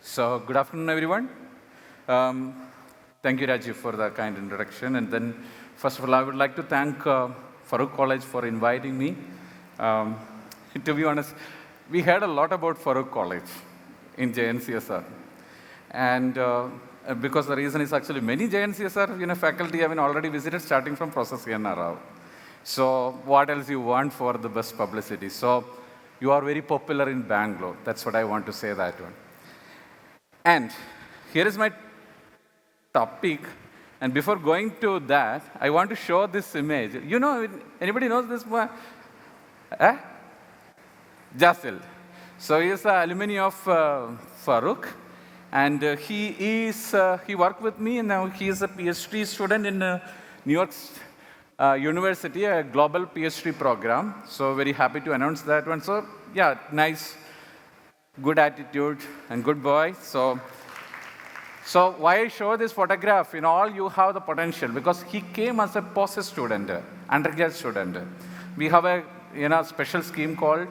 So, good afternoon, everyone. Um, Thank you, Rajiv, for the kind introduction. And then, first of all, I would like to thank Farook College for inviting me. Um, to be honest, we heard a lot about Farook College in JNCSR. And because the reason is actually many JNCSR faculty have been already visited, starting from Professor Rao. So, what else you want for the best publicity? So, you are very popular in Bangalore. That's what I want to say that one. And here is my topic. And before going to that, I want to show this image. You know, anybody knows this one? Jasil. So he is the alumni of Farook. And he worked with me, and now he is a PhD student in New York University, a global PhD program. So very happy to announce that one. So yeah, nice, good attitude and good boy. So why I show this photograph? All you have the potential because he came as a post student, undergrad student. We have a special scheme called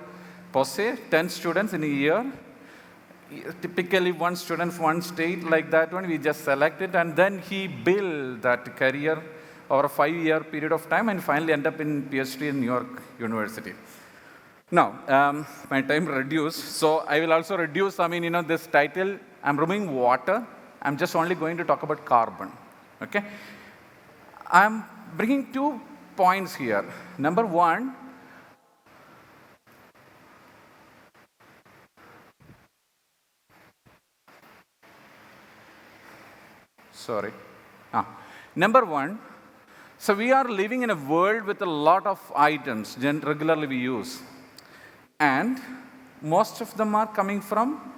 POSE, 10 students in a year. Typically one student from one state, like that one, we just select it, and then he built that career over a 5-year period of time and finally end up in PhD in New York University. Now, my time reduced, so I will also reduce, this title. I'm removing water. I'm just only going to talk about carbon, okay? I'm bringing 2 points here. Number one, Number one, so we are living in a world with a lot of items regularly we use. And most of them are coming from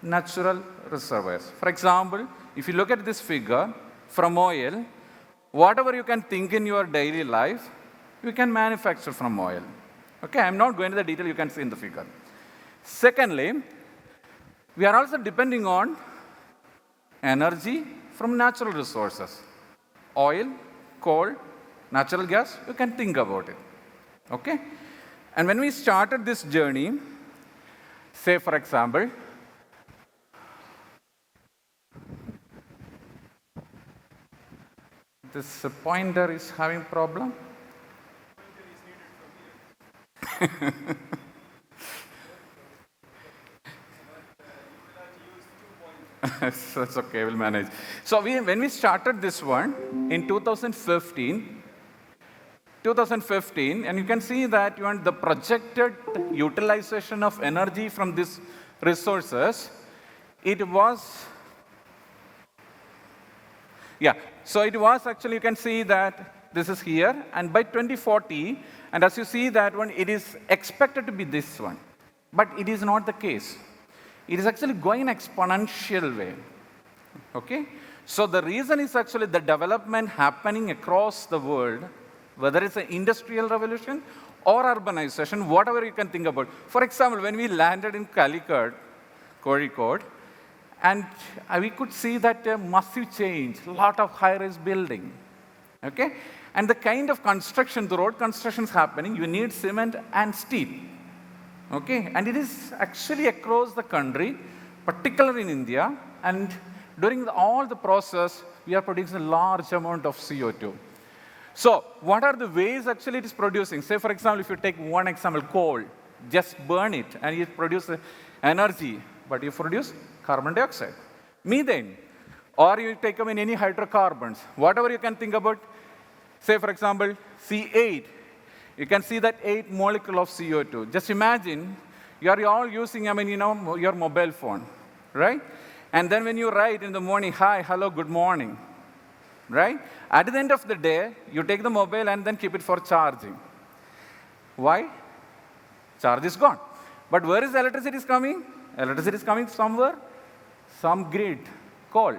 natural reservoirs. For example, if you look at this figure, from oil, whatever you can think in your daily life, you can manufacture from oil. Okay, I'm not going to the detail, you can see in the figure. Secondly, we are also depending on energy from natural resources. Oil, coal, natural gas, you can think about it. Okay? And when we started this journey, say for example, this pointer is having problem. So it's okay, we'll manage. So when we started this one in 2015, and you can see that the projected utilization of energy from these resources, it was actually, you can see that this is here, and by 2040, and as you see that one, it is expected to be this one, but it is not the case. It is actually going in exponential way, okay? So the reason is actually the development happening across the world, whether it's an industrial revolution or urbanization, whatever you can think about. For example, when we landed in Kozhikode, and we could see that a massive change, a lot of high-rise building, okay? And the kind of construction, the road construction is happening, you need cement and steel, okay? And it is actually across the country, particularly in India, and during all the process, we are producing a large amount of CO2. So what are the ways actually it is producing? Say, for example, if you take one example, coal, just burn it, and you produce energy, but you produce carbon dioxide, methane, or you take any hydrocarbons, whatever you can think about. Say, for example, C8, you can see that 8 molecule of CO2. Just imagine, you are all using, your mobile phone, right? And then when you write in the morning, hi, hello, good morning, right? At the end of the day, you take the mobile and then keep it for charging. Why? Charge is gone. But where is the electricity is coming? Electricity is coming somewhere, some grid, coal.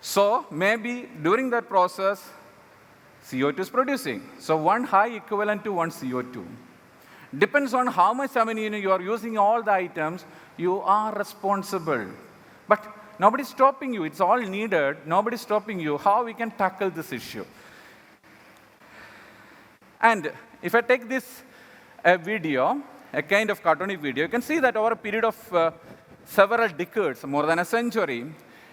So maybe during that process, CO2 is producing. So one high equivalent to one CO2. Depends on how much, you are using all the items, you are responsible. But nobody's stopping you, it's all needed, nobody's stopping you. How we can tackle this issue? And if I take this video, a kind of cartoonic video, you can see that over a period of several decades, more than a century,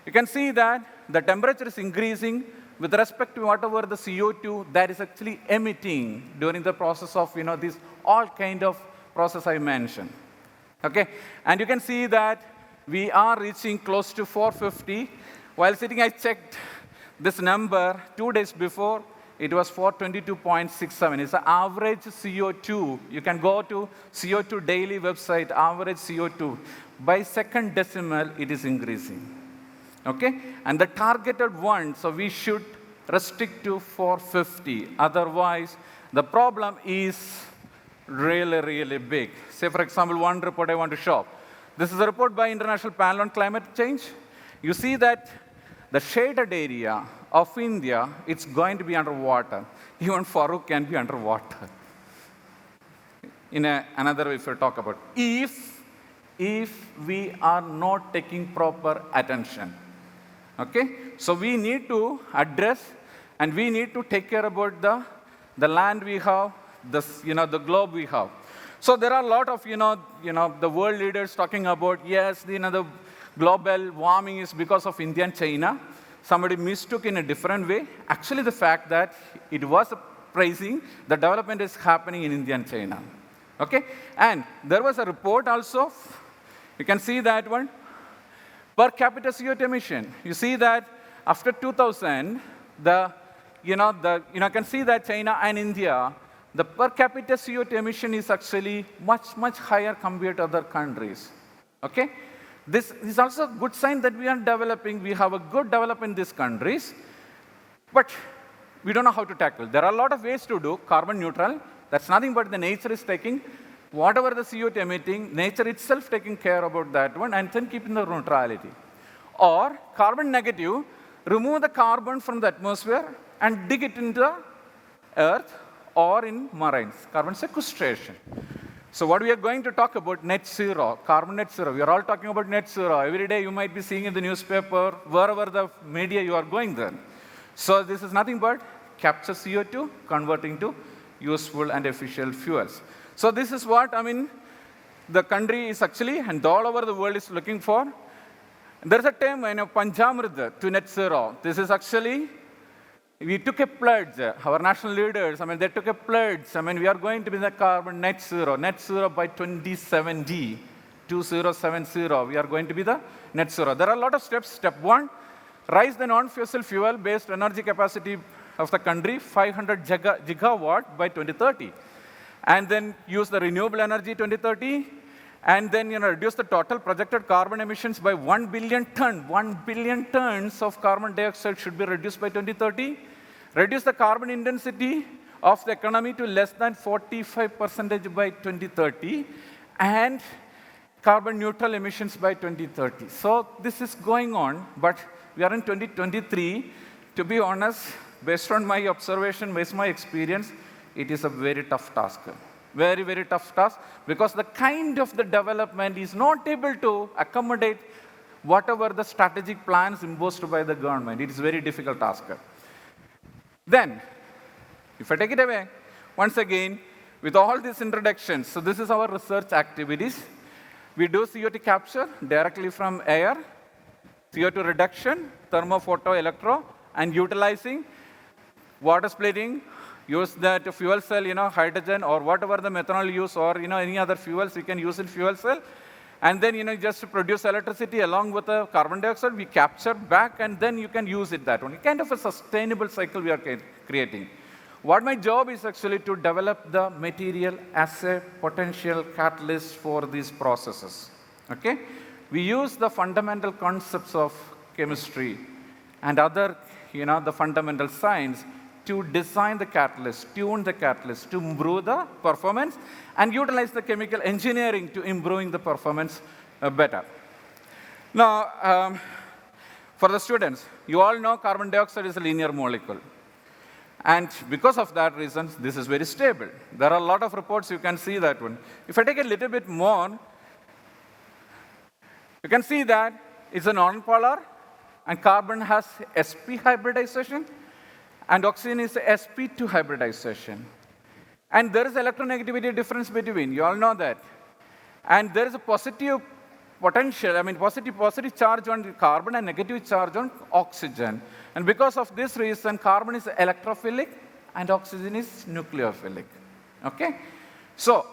you can see that the temperature is increasing with respect to whatever the CO2 that is actually emitting during the process of, these all kind of process I mentioned. Okay? And you can see that we are reaching close to 450. While sitting, I checked this number 2 days before. It was 422.67. It's the average CO2. You can go to CO2 daily website, average CO2. By second decimal, it is increasing. Okay? And the targeted one, so we should restrict to 450. Otherwise, the problem is really, really big. Say, for example, one report I want to show. This is a report by International Panel on Climate Change. You see that the shaded area of India, it's going to be underwater. Even Farook can be underwater. In another way, if we talk about, if we are not taking proper attention. Okay? So we need to address and we need to take care about the land we have, the globe we have. So there are a lot of, the world leaders talking about, yes, the global warming is because of India and China. Somebody mistook in a different way. Actually, the fact that it was praising the development is happening in India and China. Okay? And there was a report also. You can see that one. Per capita CO2 emission. You see that after 2000, you can see that China and India, the per capita CO2 emission is actually much, much higher compared to other countries. Okay? This is also a good sign that we are developing. We have a good development in these countries, but we don't know how to tackle. There are a lot of ways to do carbon neutral. That's nothing but the nature is taking whatever the CO2 emitting, nature itself taking care about that one, and then keeping the neutrality. Or carbon negative, remove the carbon from the atmosphere and dig it into the earth or in marines, carbon sequestration. So what we are going to talk about, net zero, carbon net zero. We are all talking about net zero. Every day you might be seeing in the newspaper, wherever the media you are going there. So this is nothing but capture CO2, converting to useful and efficient fuels. So this is what, the country is actually, and all over the world is looking for. There's a term, Panchamrita to net zero. This is actually, we took a pledge, our national leaders, they took a pledge. We are going to be the carbon net zero by 2070, 2070, we are going to be the net zero. There are a lot of steps. Step one, raise the non-fossil fuel-based energy capacity of the country, 500 gigawatt by 2030. And then use the renewable energy 2030, and then reduce the total projected carbon emissions by 1 billion ton. 1 billion tons of carbon dioxide should be reduced by 2030. Reduce the carbon intensity of the economy to less than 45% by 2030, and carbon neutral emissions by 2030. So this is going on, but we are in 2023. To be honest, based on my observation, based on my experience, it is a very tough task. Very, very tough task, because the kind of the development is not able to accommodate whatever the strategic plans imposed by the government. It is a very difficult task. Then, if I take it away, once again, with all these introductions, so this is our research activities. We do CO2 capture directly from air, CO2 reduction, thermophoto, electro, and utilizing water splitting, use that fuel cell, hydrogen or whatever the methanol use, or any other fuels you can use in fuel cell. And then just to produce electricity along with the carbon dioxide, we capture back and then you can use it that one. Kind of a sustainable cycle we are creating. What my job is actually to develop the material as a potential catalyst for these processes. Okay? We use the fundamental concepts of chemistry and other, the fundamental science to design the catalyst, tune the catalyst, to improve the performance, and utilize the chemical engineering to improving the performance better. Now, for the students, you all know carbon dioxide is a linear molecule. And because of that reason, this is very stable. There are a lot of reports, you can see that one. If I take a little bit more, you can see that it's a non-polar, and carbon has sp hybridization, and oxygen is sp2 hybridization. And there is electronegativity difference between, you all know that. And there is a positive potential, positive charge on carbon and negative charge on oxygen. And because of this reason, carbon is electrophilic and oxygen is nucleophilic. Okay? So,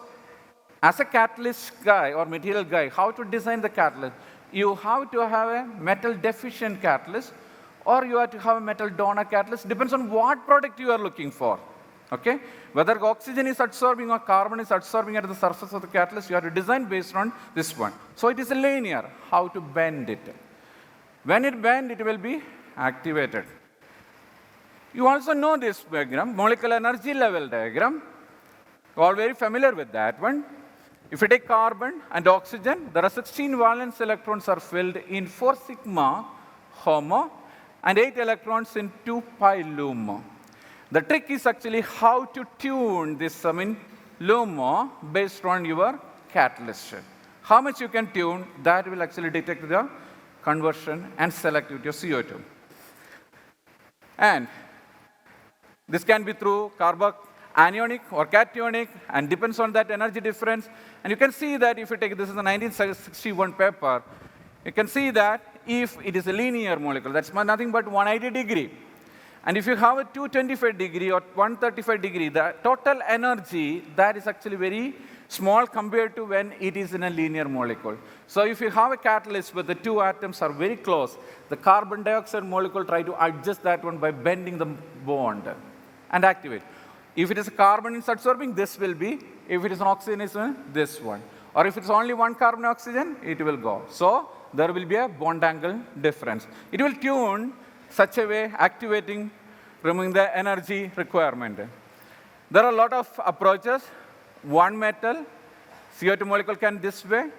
as a catalyst guy or material guy, how to design the catalyst? You have to have a metal deficient catalyst or you have to have a metal donor catalyst. Depends on what product you are looking for. Okay? Whether oxygen is adsorbing or carbon is adsorbing at the surface of the catalyst, you have to design based on this one. So it is a linear, how to bend it. When it bends, it will be activated. You also know this diagram, molecular energy level diagram. You are all very familiar with that one. If you take carbon and oxygen, there are 16 valence electrons are filled in 4 sigma HOMO and 8 electrons in 2 pi LUMO. The trick is actually how to tune this LUMO based on your catalyst. How much you can tune, that will actually detect the conversion and selectivity of CO2. And this can be through anionic or cationic and depends on that energy difference. And you can see that if you take, this is a 1961 paper, you can see that if it is a linear molecule, that's nothing but 180 degree. And if you have a 225 degree or 135 degree, the total energy, that is actually very small compared to when it is in a linear molecule. So if you have a catalyst where the two atoms are very close, the carbon dioxide molecule try to adjust that one by bending the bond and activate. If it is a carbon it's adsorbing, this will be. If it is an oxygen, it's this one. Or if it's only one carbon oxygen, it will go. So there will be a bond angle difference. It will tune such a way, activating, removing the energy requirement. There are a lot of approaches. One metal, CO2 molecule can this way.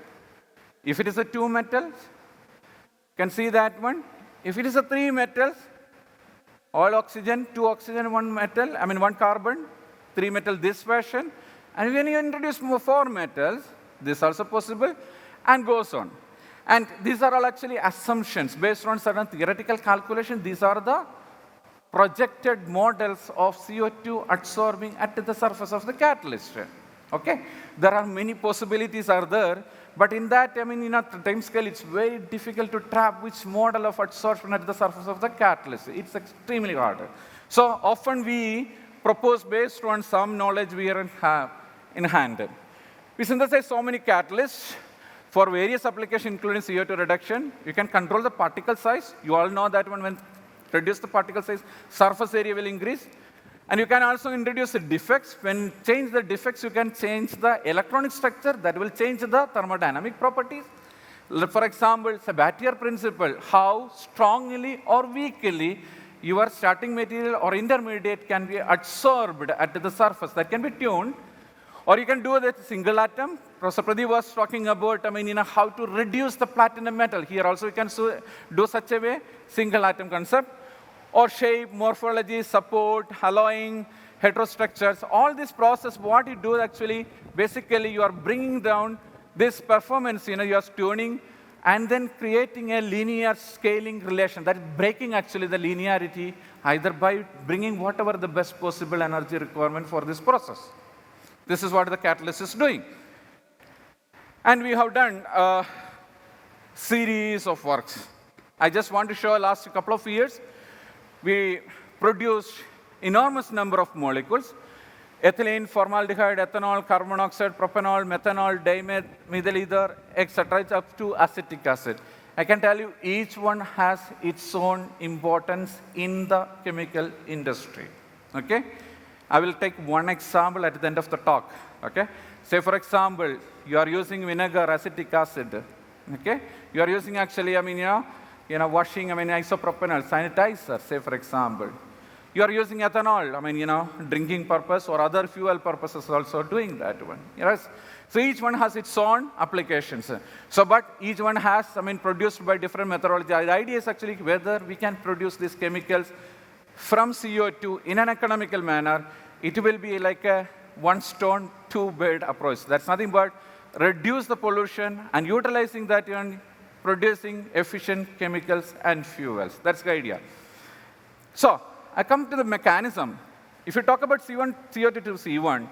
If it is a 2 metals, can see that one. If it is a 3 metals, all oxygen, 2 oxygen, 1 metal, 1 carbon, 3 metal this version. And when you introduce 4 metals, this is also possible, and goes on. And these are all actually assumptions based on certain theoretical calculation. These are the projected models of CO2 adsorbing at the surface of the catalyst. Okay? There are many possibilities are there, but in that, time scale, it's very difficult to trap which model of adsorption at the surface of the catalyst. It's extremely hard. So often we propose based on some knowledge we have in hand. We synthesize so many catalysts for various applications, including CO2 reduction. You can control the particle size. You all know that when reduce the particle size, surface area will increase. And you can also introduce the defects. When change the defects, you can change the electronic structure. That will change the thermodynamic properties. For example, Sabatier principle, how strongly or weakly your starting material or intermediate can be adsorbed at the surface. That can be tuned. Or you can do that single atom. Professor Pradeep was talking about, how to reduce the platinum metal. Here also you can do such a way, single atom concept. Or shape, morphology, support, alloying, heterostructures. All this process, what you do actually, basically you are bringing down this performance, you are tuning, and then creating a linear scaling relation. That is breaking actually the linearity, either by bringing whatever the best possible energy requirement for this process. This is what the catalyst is doing. And we have done a series of works. I just want to show last couple of years, we produced enormous number of molecules, ethylene, formaldehyde, ethanol, carbon monoxide, propanol, methanol, dimethyl ether, etc., up to acetic acid. I can tell you each one has its own importance in the chemical industry. Okay? I will take one example at the end of the talk. Okay? Say, for example, you are using vinegar, acetic acid. Okay? You are using actually, washing, isopropanol, sanitizer, say, for example. You are using ethanol, drinking purpose or other fuel purposes also doing that one. Yes? So each one has its own applications. So, but each one has, produced by different methodology. The idea is actually whether we can produce these chemicals from CO2 in an economical manner. It will be like a one stone, two bird approach. That's nothing but reduce the pollution and utilizing that in producing efficient chemicals and fuels. That's the idea. So I come to the mechanism. If you talk about CO2 to C1,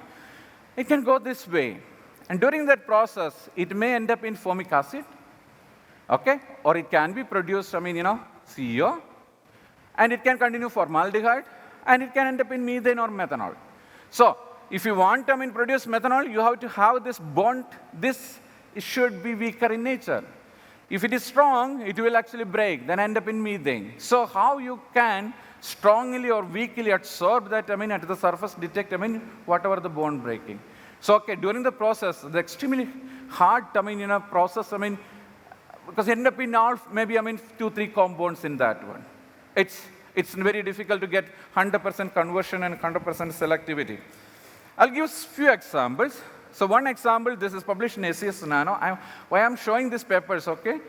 it can go this way. And during that process, it may end up in formic acid, Okay? Or it can be produced, CO, and it can continue formaldehyde, and it can end up in methane or methanol. So, if you want to produce methanol, you have to have this bond. This should be weaker in nature. If it is strong, it will actually break, then end up in methane. So, how you can strongly or weakly absorb that, at the surface detect, whatever the bond breaking. So, okay, during the process, the extremely hard, process, because end up in all, maybe, 2-3 compounds in that one. It's very difficult to get 100% conversion and 100% selectivity. I'll give few examples. So one example, this is published in SCS Nano. Why I'm showing these papers, okay?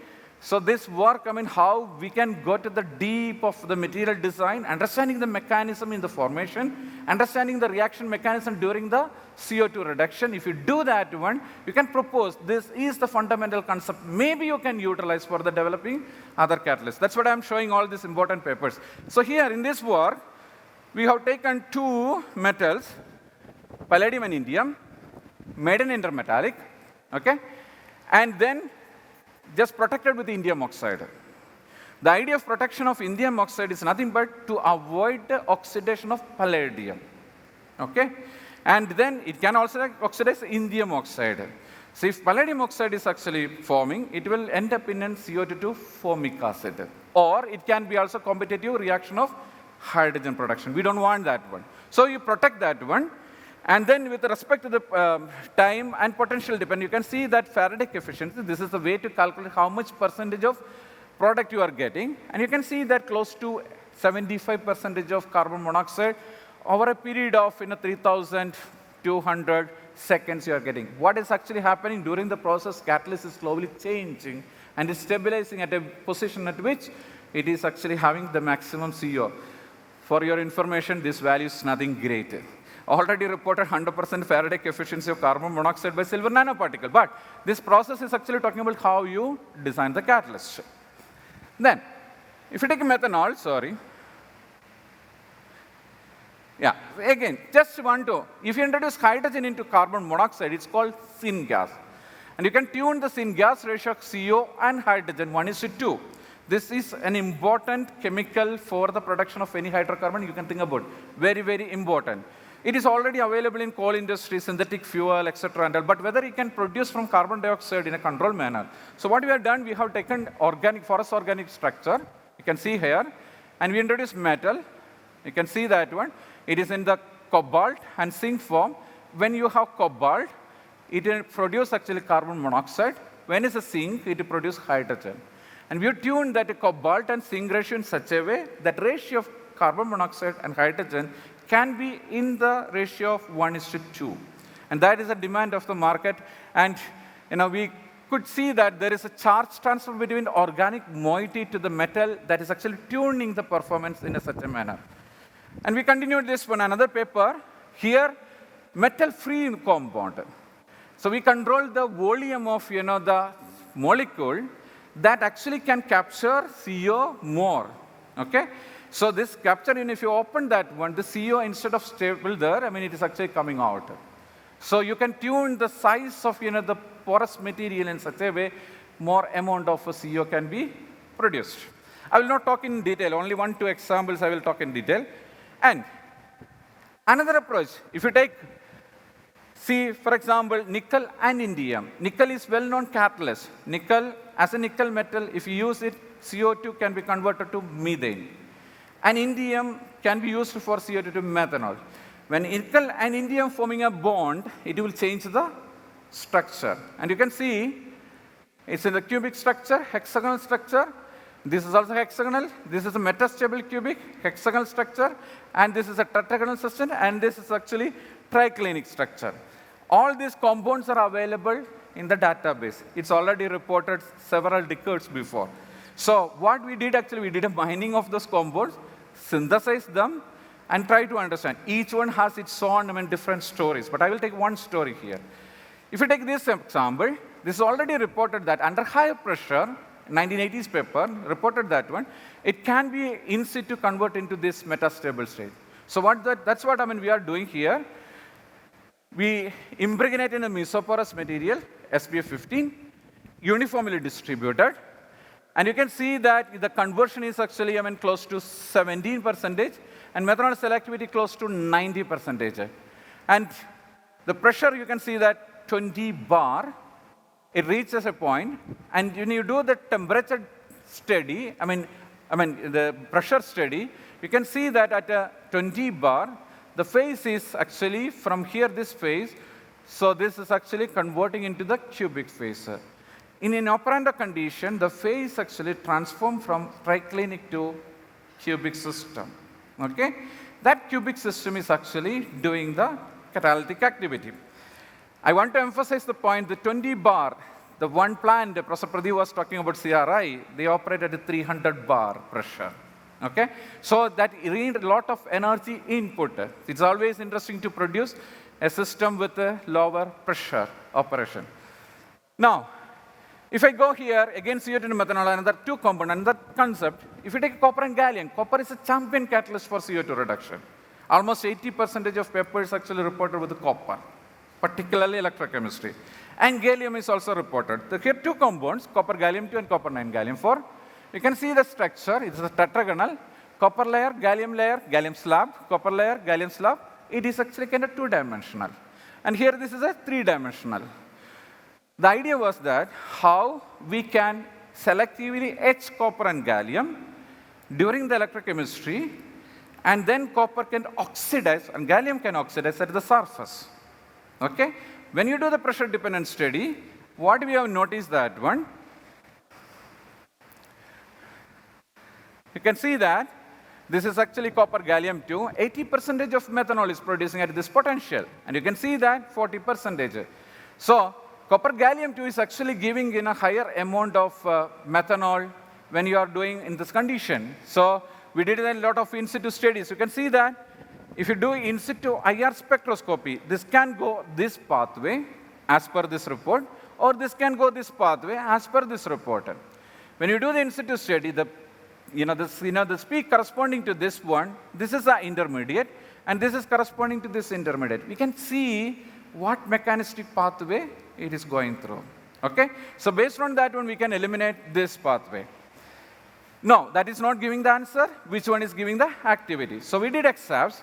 So this work, how we can go to the deep of the material design, understanding the mechanism in the formation, understanding the reaction mechanism during the CO2 reduction. If you do that one, you can propose this is the fundamental concept. Maybe you can utilize for the developing other catalysts. That's what I'm showing all these important papers. So here in this work, we have taken two metals, palladium and indium, made an intermetallic, okay? And then just protected with indium oxide. The idea of protection of indium oxide is nothing but to avoid the oxidation of palladium, okay? And then it can also oxidize indium oxide. So if palladium oxide is actually forming, it will end up in an CO2 formic acid. Or it can be also competitive reaction of hydrogen production. We don't want that one. So you protect that one. And then with respect to the time and potential depend, you can see that Faraday efficiency, this is the way to calculate how much percentage of product you are getting. And you can see that close to 75% of carbon monoxide over a period of 3,200 seconds you are getting. What is actually happening during the process, catalyst is slowly changing and is stabilizing at a position at which it is actually having the maximum CO. For your information, this value is nothing great. Already reported 100% Faraday efficiency of carbon monoxide by silver nanoparticle. But this process is actually talking about how you design the catalyst. Then, if you take methanol, again, just if you introduce hydrogen into carbon monoxide, it's called syngas. And you can tune the syngas ratio of CO and hydrogen 1:2. This is an important chemical for the production of any hydrocarbon you can think about. Very, very important. It is already available in coal industry, synthetic fuel, etc. But whether it can produce from carbon dioxide in a controlled manner. So what we have done, we have taken forest organic structure. You can see here. And we introduced metal. You can see that one. It is in the cobalt and zinc form. When you have cobalt, it will produce actually carbon monoxide. When it's a zinc, it will produce hydrogen. And we have tuned that cobalt and zinc ratio in such a way that ratio of carbon monoxide and hydrogen can be in the ratio of 1:2. And that is a demand of the market. And we could see that there is a charge transfer between organic moiety to the metal that is actually tuning the performance in such a manner. And we continued this one, another paper. Here, metal-free compound. So we control the volume of the molecule that actually can capture CO more. Okay? So this capture, if you open that one, the CO instead of stable there, it is actually coming out. So you can tune the size of the porous material in such a way, more amount of CO can be produced. I will not talk in detail, only 1-2 examples I will talk in detail. And another approach, if you take, for example, nickel and indium. Nickel is well-known catalyst. Nickel, as a nickel metal, if you use it, CO2 can be converted to methane. And indium can be used for CO2 to methanol. When nickel and indium forming a bond, it will change the structure. And you can see it's in the cubic structure, hexagonal structure. This is also hexagonal. This is a metastable cubic, hexagonal structure. And this is a tetragonal system. And this is actually triclinic structure. All these compounds are available in the database. It's already reported several decades before. So what we did actually, we did a mining of those compounds, synthesize them, and try to understand. Each one has its own different stories. But I will take one story here. If you take this example, this is already reported that under high pressure, 1980s paper, reported that one, it can be in situ convert into this metastable state. So that's what we are doing here. We impregnate in a mesoporous material, SPF 15, uniformly distributed, And you can see that the conversion is actually, close to 17%, and methanol selectivity close to 90%. And the pressure, you can see that 20 bar, it reaches a point, and when you do the temperature study, the pressure study, you can see that at a 20 bar, the phase is actually from here, this phase, so this is actually converting into the cubic phase. In an operandi condition, the phase actually transforms from triclinic to cubic system. Okay? That cubic system is actually doing the catalytic activity. I want to emphasize the point, the 20 bar, the one plant, Professor Pradeep was talking about CRI, they operate at a 300 bar pressure. Okay? So that needs a lot of energy input. It's always interesting to produce a system with a lower pressure operation. Now, if I go here, again CO2 to methanol, another two components, another concept. If you take copper and gallium, copper is a champion catalyst for CO2 reduction. Almost 80% of papers actually reported with copper, particularly electrochemistry. And gallium is also reported. So here two compounds, copper gallium 2 and copper 9 gallium 4. You can see the structure, it's a tetragonal, copper layer, gallium slab, copper layer, gallium slab. It is actually kind of two-dimensional. And here this is a three-dimensional. The idea was that how we can selectively etch copper and gallium during the electrochemistry, and then copper can oxidize and gallium can oxidize at the surface. Okay? When you do the pressure dependent study, what we have noticed that one, you can see that this is actually copper gallium 2. 80% of methanol is producing at this potential, and you can see that 40%. So copper gallium 2 is actually giving in a higher amount of methanol when you are doing in this condition. So we did a lot of in situ studies. You can see that if you do in situ IR spectroscopy, this can go this pathway as per this report, or this can go this pathway as per this report. When you do the in situ study, the peak corresponding to this one, this is the intermediate, and this is corresponding to this intermediate. We can see what mechanistic pathway it is going through. Okay? So based on that one, we can eliminate this pathway. No, that is not giving the answer. Which one is giving the activity? So we did examples,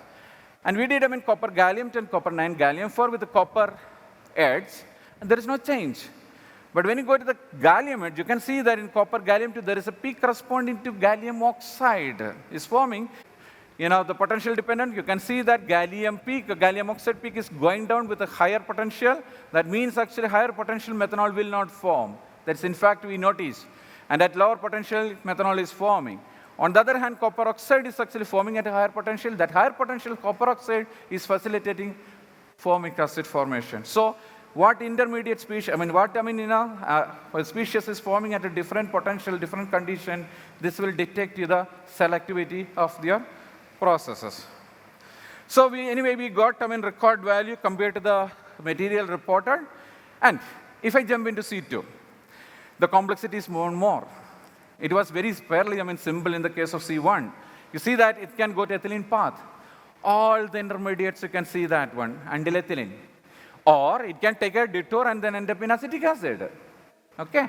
and we did copper gallium 10, copper 9 gallium 4 with the copper edge, and there is no change. But when you go to the gallium edge, you can see that in copper gallium 2, there is a peak corresponding to gallium oxide is forming. The potential dependent, you can see that gallium peak, gallium oxide peak is going down with a higher potential. That means actually higher potential methanol will not form. That's in fact we noticed. And at lower potential, methanol is forming. On the other hand, copper oxide is actually forming at a higher potential. That higher potential copper oxide is facilitating formic acid formation. So what intermediate species, species is forming at a different potential, different condition, this will dictate the selectivity of their processes. So we got record value compared to the material reported. And if I jump into C2, the complexity is more and more. It was very fairly simple in the case of C1. You see that it can go to ethylene path. All the intermediates, you can see that one, until ethylene. Or it can take a detour and then end up in acetic acid. Okay?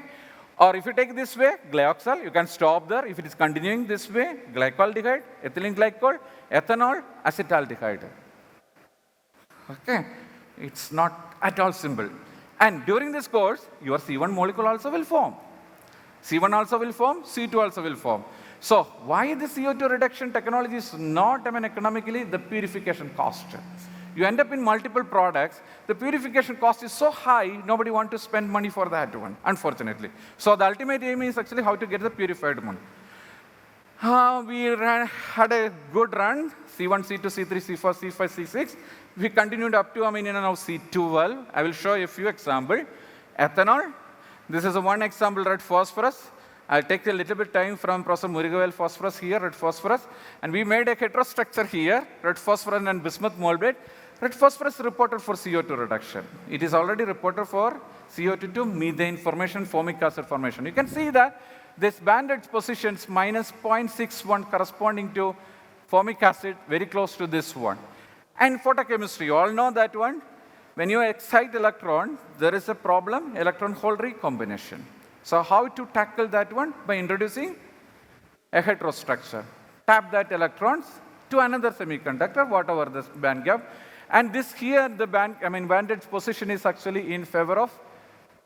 Or if you take this way, glyoxal, you can stop there. If it is continuing this way, glycoldehyde, ethylene glycol, ethanol, acetaldehyde. Okay? It's not at all simple. And during this course, your C1 molecule also will form. C1 also will form, C2 also will form. So why the CO2 reduction technology is not economically? The purification cost. You end up in multiple products, the purification cost is so high, nobody wants to spend money for that one, unfortunately. So the ultimate aim is actually how to get the purified one. We had a good run, C1, C2, C3, C4, C5, C6. We continued up to, now C12. I will show you a few examples. Ethanol. This is one example, red phosphorus. I'll take a little bit time from Professor Murugavel phosphorus here, red phosphorus. And we made a heterostructure here, red phosphorus and bismuth molybdate. Red phosphorus reported for CO2 reduction. It is already reported for CO2 to methane formation, formic acid formation. You can see that this banded positions minus 0.61 corresponding to formic acid, very close to this one. And photochemistry, you all know that one. When you excite electron, there is a problem, electron-hole recombination. So how to tackle that one? By introducing a heterostructure. Tap that electrons to another semiconductor, whatever this band gap. And this here, the bandage position is actually in favor of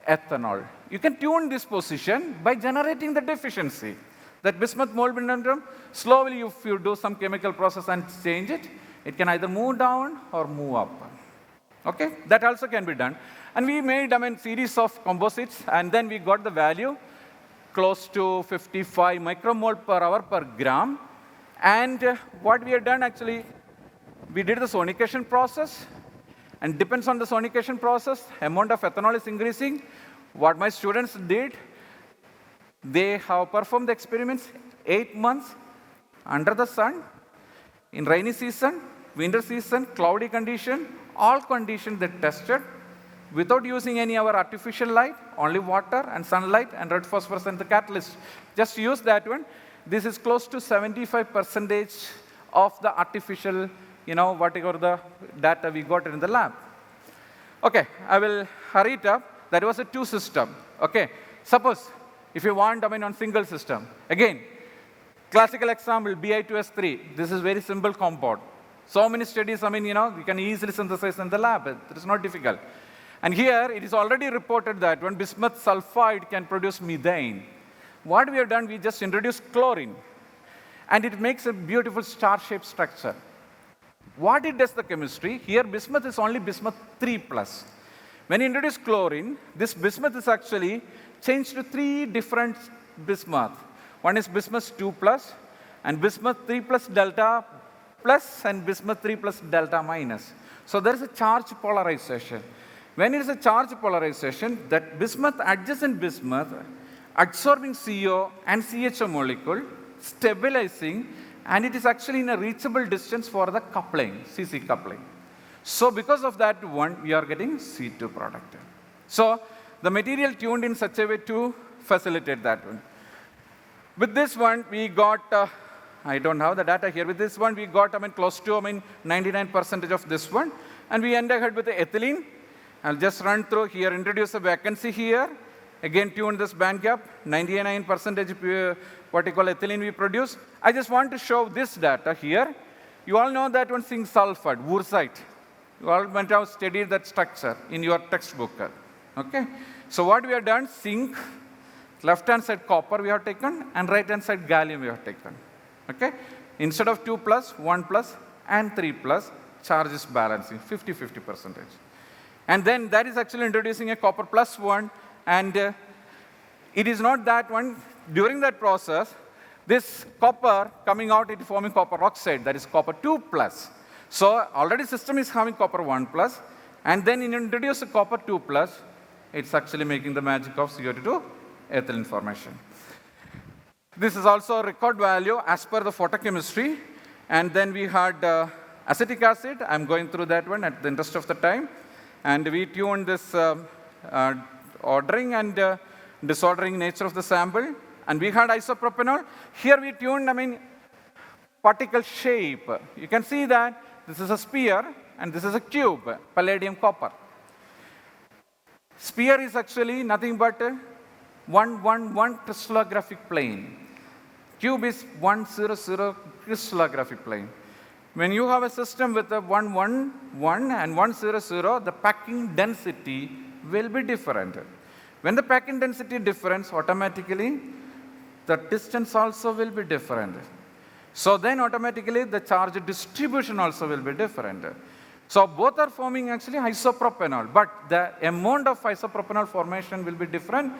ethanol. You can tune this position by generating the deficiency. That bismuth molybdenum, slowly if you do some chemical process and change it, it can either move down or move up. Okay, that also can be done. And we made, series of composites, and then we got the value close to 55 micromole per hour per gram. And what we have done actually, we did the sonication process, and depends on the sonication process, amount of ethanol is increasing. What my students did, they have performed the experiments 8 months under the sun, in rainy season, winter season, cloudy condition, all conditions they tested without using any other artificial light, only water and sunlight and red phosphorus and the catalyst. Just use that one. This is close to 75% of the artificial, whatever the data we got in the lab. Okay, I will hurry it up. That was a 2 system. Okay, suppose if you want, on single system. Again, classical example, Bi2S3. This is very simple compound. So many studies, you can easily synthesize in the lab. It is not difficult. And here, it is already reported that when bismuth sulfide can produce methane, what we have done, we just introduced chlorine. And it makes a beautiful star-shaped structure. What it does the chemistry, here bismuth is only bismuth 3+. When you introduce chlorine, this bismuth is actually changed to 3 different bismuth. One is bismuth 2+, and bismuth 3+ delta plus, and bismuth 3+ delta minus. So there is a charge polarization. When it is a charge polarization, that bismuth, adjacent bismuth, absorbing CO and CHO molecule, stabilizing, and it is actually in a reachable distance for the coupling, CC coupling. So because of that one, we are getting C2 product. So the material tuned in such a way to facilitate that one. With this one, we got, I don't have the data here. With this one, we got, close to, 99% of this one. And we end ahead with the ethylene. I'll just run through here, introduce a vacancy here. Again, tune this band gap, 99% what you call ethylene we produce. I just want to show this data here. You all know that one zinc sulfide, wurtzite. You all went out studied that structure in your textbook. Okay? So what we have done, zinc, left-hand side copper we have taken, and right-hand side gallium we have taken. Okay? Instead of 2+, 1+, and 3+, charge is balancing, 50-50%. And then that is actually introducing a copper +1, and it is not that one. During that process, this copper coming out, it is forming copper oxide, that is copper 2+. So already system is having copper 1+, and then you introduce a copper 2+, it's actually making the magic of CO2 to ethylene formation. This is also a record value as per the photochemistry. And then we had acetic acid. I'm going through that one at the interest of the time. And we tuned this ordering and disordering nature of the sample. And we had isopropanol. Here we tuned, particle shape. You can see that this is a sphere and this is a cube, palladium copper. Sphere is actually nothing but 111 crystallographic plane. Cube is 100 crystallographic plane. When you have a system with a 111 and 100, the packing density will be different. When the packing density difference, automatically the distance also will be different. So then automatically the charge distribution also will be different. So both are forming actually isopropanol, but the amount of isopropanol formation will be different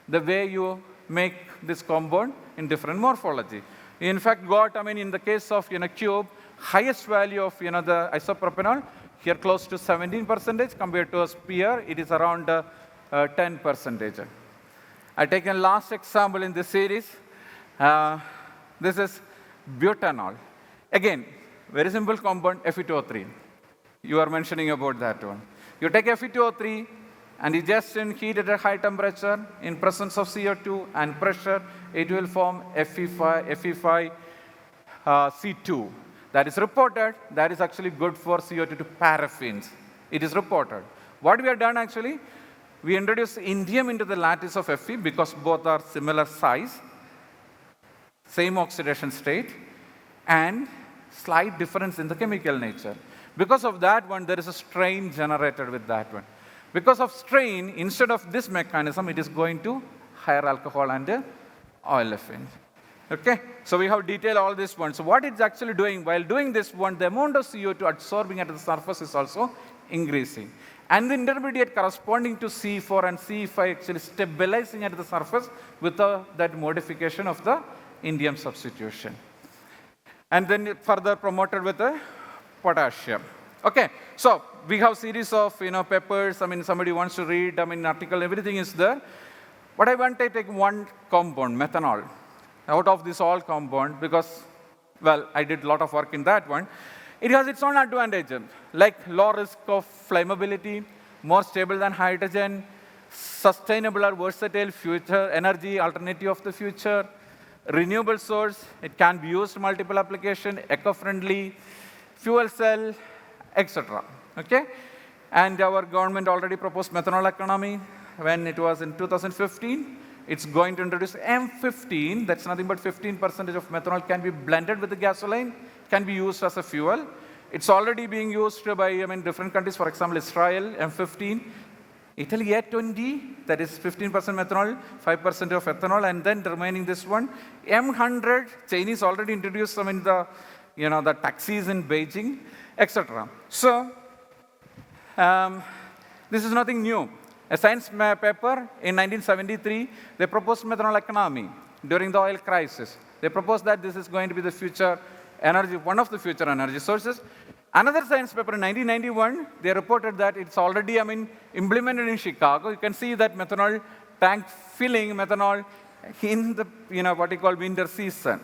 the way you make this compound in different morphology. In fact, got, in the case of cube, highest value of the isopropanol, here close to 17% compared to a sphere, it is around 10%. I take a last example in this series. This is butanol. Again, very simple compound, Fe2O3. You are mentioning about that one. You take Fe2O3 and you just heat at a high temperature in presence of CO2 and pressure, it will form Fe5, C2. That is reported. That is actually good for CO2 to paraffins. It is reported. What we have done actually, We introduced indium into the lattice of Fe because both are similar size, same oxidation state, and slight difference in the chemical nature. Because of that one, there is a strain generated with that one. Because of strain, instead of this mechanism, it is going to higher alcohol and olefin. Okay? So we have detailed all this one. So what it's actually doing, while doing this one, the amount of CO2 absorbing at the surface is also increasing. And the intermediate corresponding to C4 and C5 actually stabilizing at the surface with that modification of the indium substitution. And then further promoted with the potassium. Okay, so we have series of papers. I mean, somebody wants to read. I mean, article. Everything is there. But I want to take one compound, methanol, out of this all compound because, well, I did a lot of work in that one. It has its own advantages, like low risk of flammability, more stable than hydrogen, sustainable or versatile future energy alternative of the future, renewable source. It can be used in multiple applications, eco-friendly, fuel cell, etc. Okay? And our government already proposed methanol economy when it was in 2015. It's going to introduce M15. That's nothing but 15% of methanol can be blended with the gasoline, can be used as a fuel. It's already being used by different countries. For example, Israel, M15. Italy, A20, that is 15% methanol, 5% of ethanol, and then the remaining this one. M100, Chinese already introduced the taxis in Beijing, etc. So, this is nothing new. A science paper in 1973, they proposed methanol economy during the oil crisis. They proposed that this is going to be the future energy, one of the future energy sources. Another science paper in 1991, they reported that it's already, implemented in Chicago. You can see that methanol tank filling methanol in the, what you call winter season.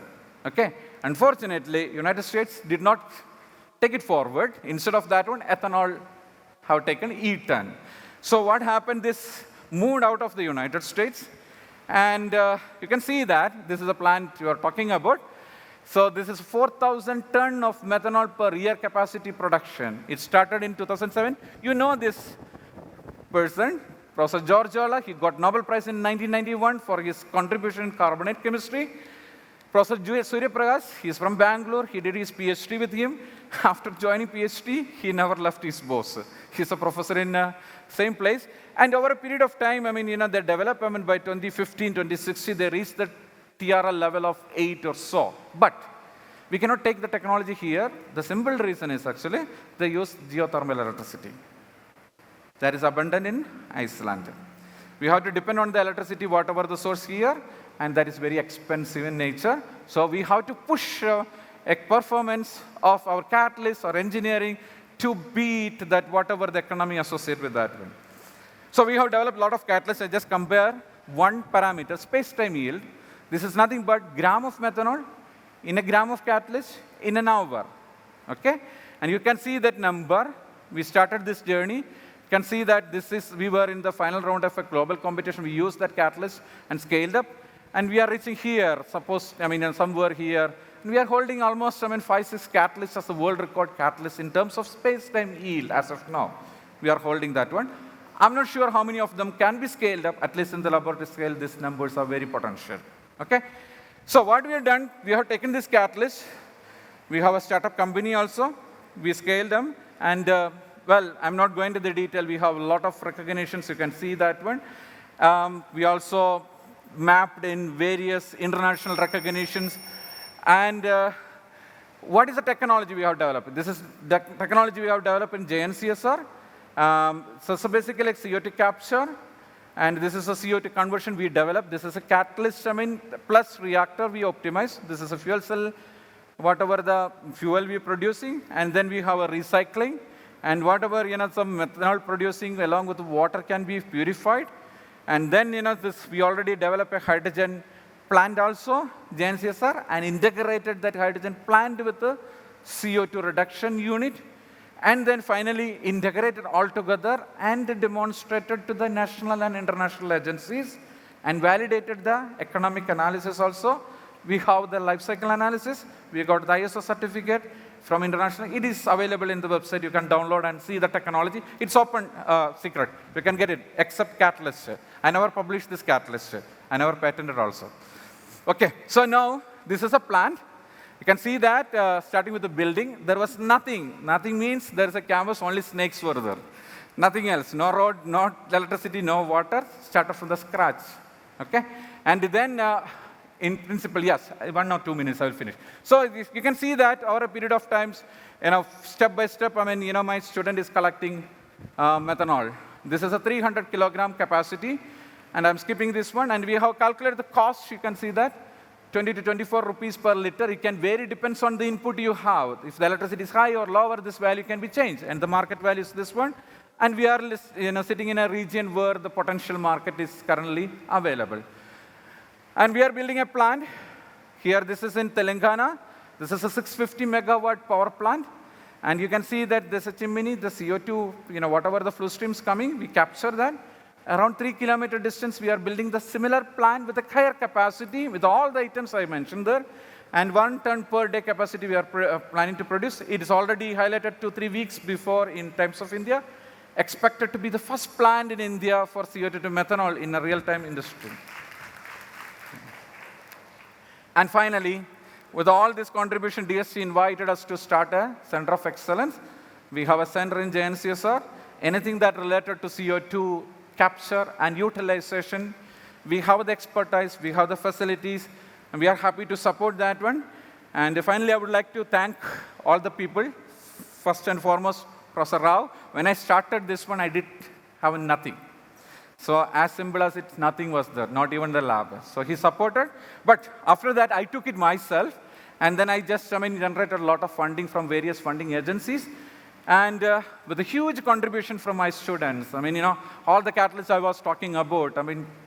Okay? Unfortunately, United States did not take it forward. Instead of that one, ethanol have taken E10. So what happened? This moved out of the United States. And you can see that this is a plant you are talking about. So this is 4,000 ton of methanol per year capacity production. It started in 2007. You know this person, Professor Jawaharlal. He got Nobel Prize in 1991 for his contribution in carbonate chemistry. Professor Surya Prakash, he's from Bangalore. He did his PhD with him. After joining PhD, he never left his boss. He's a professor in same place. And over a period of time, they developed, by 2015, 2016, they reached the TRL level of 8 or so. But we cannot take the technology here. The simple reason is actually they use geothermal electricity. That is abundant in Iceland. We have to depend on the electricity, whatever the source here, and that is very expensive in nature. So we have to push a performance of our catalyst or engineering to beat that whatever the economy associated with that one. So we have developed a lot of catalysts. I just compare one parameter, space-time yield. This is nothing but gram of methanol in a gram of catalyst in an hour. Okay? And you can see that number. We started this journey. You can see that we were in the final round of a global competition. We used that catalyst and scaled up. And we are reaching here, somewhere here. And we are holding almost 5-6 catalysts as the world record catalyst in terms of space-time yield as of now. We are holding that one. I'm not sure how many of them can be scaled up. At least in the laboratory scale, these numbers are very potential. Okay? So what we have done, we have taken this catalyst. We have a startup company also. We scaled them. And, I'm not going to the detail. We have a lot of recognitions. You can see that one. We also mapped in various international recognitions. And what is the technology we have developed? This is the technology we have developed in JNCSR. So basically, it's CO2 capture. And this is a CO2 conversion we developed. This is a catalyst, plus reactor we optimize. This is a fuel cell, whatever the fuel we're producing. And then we have a recycling. And whatever, some methanol producing along with water can be purified. And then, we already developed a hydrogen plant also, JNCSR, and integrated that hydrogen plant with the CO2 reduction unit. And then finally integrated all together and demonstrated to the national and international agencies and validated the economic analysis also. We have the life cycle analysis. We got the ISO certificate. from international. It is available in the website. You can download and see the technology. It's open secret. You can get it, except catalyst. I never published this catalyst. I never patented also. Okay, so now this is a plant. You can see that starting with the building, there was nothing. Nothing means there is a canvas, only snakes were there. Nothing else, no road, no electricity, no water, started from the scratch. Okay? And then, in principle, yes, 1 or 2 minutes, I will finish. So you can see that over a period of times, step by step, my student is collecting methanol. This is a 300 kilogram capacity, and I'm skipping this one, and we have calculated the cost. You can see that 20 to 24 rupees per liter. It can vary, depends on the input you have. If the electricity is high or lower, this value can be changed, and the market value is this one. And we are sitting in a region where the potential market is currently available. And we are building a plant. Here, this is in Telangana. This is a 650 megawatt power plant. And you can see that there's a chimney, the CO2, whatever the flow streams coming, we capture that. Around 3 kilometer distance, we are building the similar plant with a higher capacity, with all the items I mentioned there. And 1 ton per day capacity we are planning to produce. It is already highlighted 2-3 weeks before in Times of India. Expected to be the first plant in India for CO2 to methanol in a real-time industry. And finally, with all this contribution, DSC invited us to start a Center of Excellence. We have a center in JNCSR. Anything that related to CO2 capture and utilization, we have the expertise, we have the facilities, and we are happy to support that one. And finally, I would like to thank all the people. First and foremost, Professor Rao. When I started this one, I did have nothing. So as simple as it, nothing was there, not even the lab. So he supported. But after that, I took it myself. And then I just, generated a lot of funding from various funding agencies. And with a huge contribution from my students. All the catalysts I was talking about,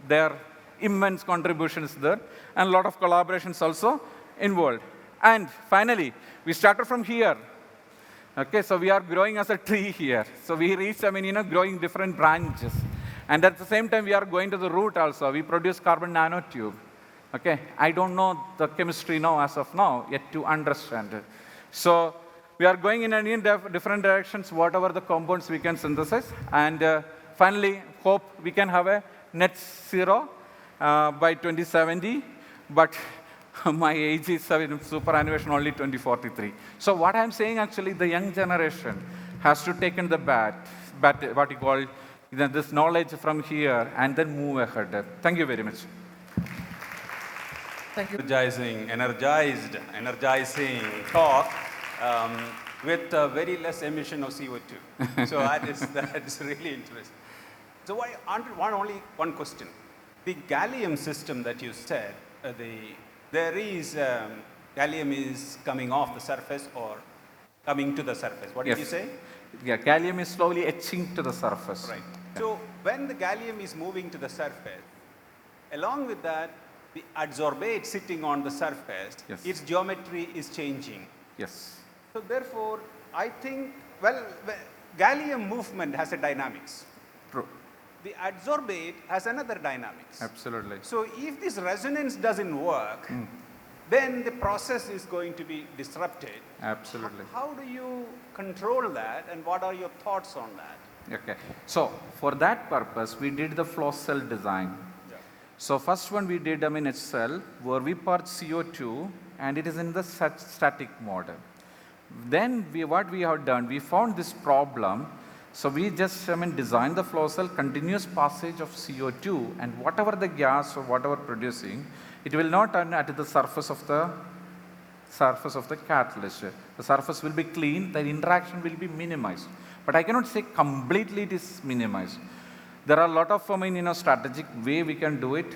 their immense contributions there. And a lot of collaborations also involved. And finally, we started from here. Okay, so we are growing as a tree here. So we reached, growing different branches. And at the same time, we are going to the root also. We produce carbon nanotube. Okay, I don't know the chemistry now as of now, yet to understand it. So we are going in different directions, whatever the compounds we can synthesize. And finally, hope we can have a net zero by 2070. But my age is superannuation only 2043. So what I'm saying actually, the young generation has to take in the what you call this knowledge from here and then move ahead. Thank you very much. Thank you. Energizing talk with very less emission of CO2. So that is really interesting. So I want only one question. The gallium system that you said, there is gallium is coming off the surface or coming to the surface. What did you say? Yeah, gallium is slowly etching to the surface. Right. Yeah. So when the gallium is moving to the surface, along with that, the adsorbate sitting on the surface, its geometry is changing. Yes. So therefore, I think, gallium movement has a dynamics. True. The adsorbate has another dynamics. Absolutely. So if this resonance doesn't work, then the process is going to be disrupted. Absolutely. How do you control that, and what are your thoughts on that? Okay. So for that purpose, we did the flow cell design. Yeah. So first one we did, a cell where we part CO2, and it is in the static mode. Then what we have done, we found this problem. So we just designed the flow cell, continuous passage of CO2, and whatever the gas or whatever producing, it will not turn at the surface of the catalyst. The surface will be clean, the interaction will be minimized. But I cannot say completely it is minimized. There are a lot of strategic way we can do it.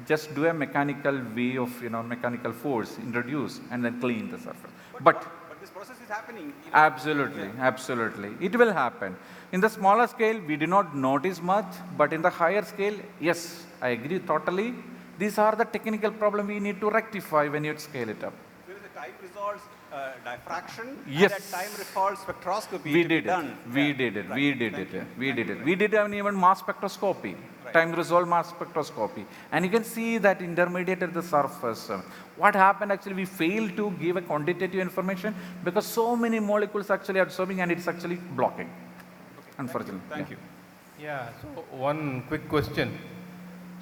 Just do a mechanical way of mechanical force, introduce and then clean the surface. But this process is happening. Absolutely, absolutely. It will happen. In the smaller scale, we do not notice much, but in the higher scale, yes, I agree totally. These are the technical problems we need to rectify when you scale it up. There is a time resolves diffraction, yes. And that time resolves spectroscopy we to did be done. We did it. We did it. We did it. We did even mass spectroscopy. Right. time resolved mass spectroscopy. And you can see that intermediate at the surface. What happened actually, we failed to give a quantitative information because so many molecules actually absorbing and it's actually blocking, unfortunately. Thank you. Yeah, so one quick question.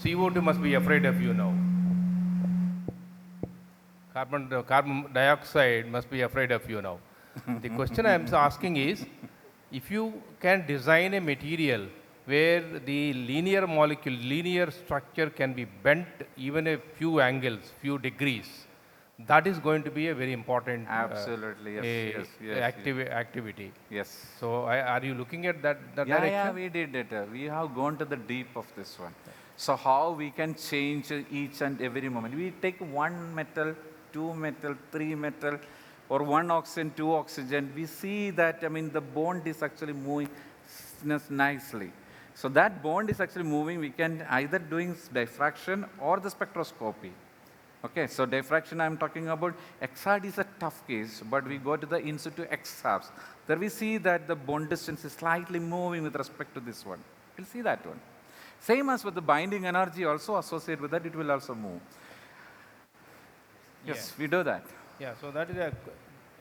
CO2 must be afraid of you now. Carbon dioxide must be afraid of you now. The question I am asking is, if you can design a material where the linear molecule, linear structure can be bent even a few angles, few degrees, that is going to be a very important Absolutely, yes, activity. Yes. So are you looking at that direction? Yeah, we did it. We have gone to the deep of this one. So how we can change each and every moment. We take one metal, two metal, three metal, or one oxygen, two oxygen. We see that, the bond is actually moving nicely. So that bond is actually moving. We can either doing diffraction or the spectroscopy. Okay, so diffraction I'm talking about. XRD is a tough case, but we go to the in situ XRs. There we see that the bond distance is slightly moving with respect to this one. We'll see that one. Same as with the binding energy also associated with that, it will also move. Yes, we do that. Yeah, so that is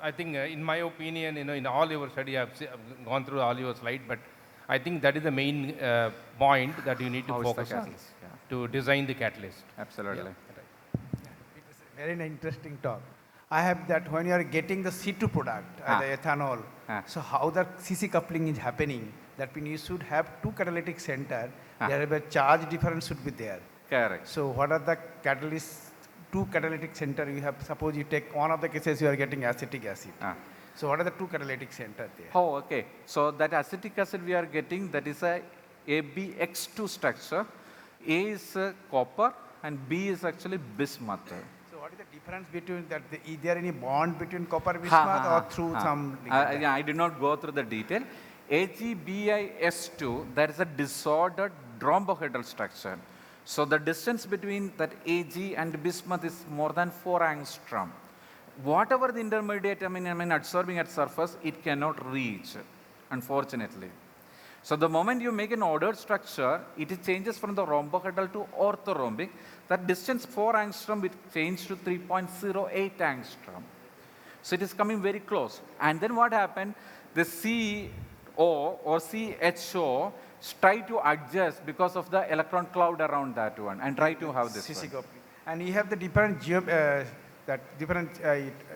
I think in my opinion, in all your study, I've gone through all your slides, but I think that is the main point that you need to focus on to design the catalyst. Absolutely. It is a very interesting talk. I have that when you are getting the C2 product, the ethanol, so how the CC coupling is happening, that means you should have two catalytic center, there is a charge difference should be there. Correct. So what are the catalysts, two catalytic center you have, suppose you take one of the cases you are getting acetic acid. So what are the two catalytic center there? Oh, okay. So that acetic acid we are getting, that is a ABX2 structure. A is copper and B is actually bismuth. So what is the difference between that? Is there any bond between copper bismuth or through some? Yeah, I did not go through the detail. AgBIS2, that is a disordered rhombohedral structure. So the distance between that Ag and bismuth is more than 4 angstrom. Whatever the intermediate, absorbing at surface, it cannot reach, unfortunately. So the moment you make an ordered structure, it changes from the rhombohedral to orthorhombic. That distance 4 angstrom will change to 3.08 angstrom. So it is coming very close. And then what happened? The CO or CHO try to adjust because of the electron cloud around that one and try to have this one. And you have the different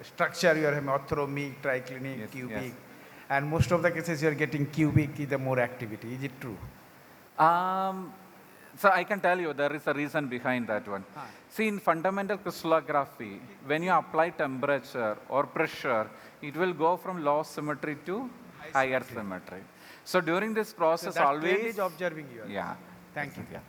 structure, you have orthorhombic, triclinic, cubic. Yes. And most of the cases you are getting cubic is the more activity. Is it true? So I can tell you there is a reason behind that one. See, in fundamental crystallography, when you apply temperature or pressure, it will go from low symmetry to higher symmetry. So during this process, so that always is observing you. Yeah. Thank you. Yeah.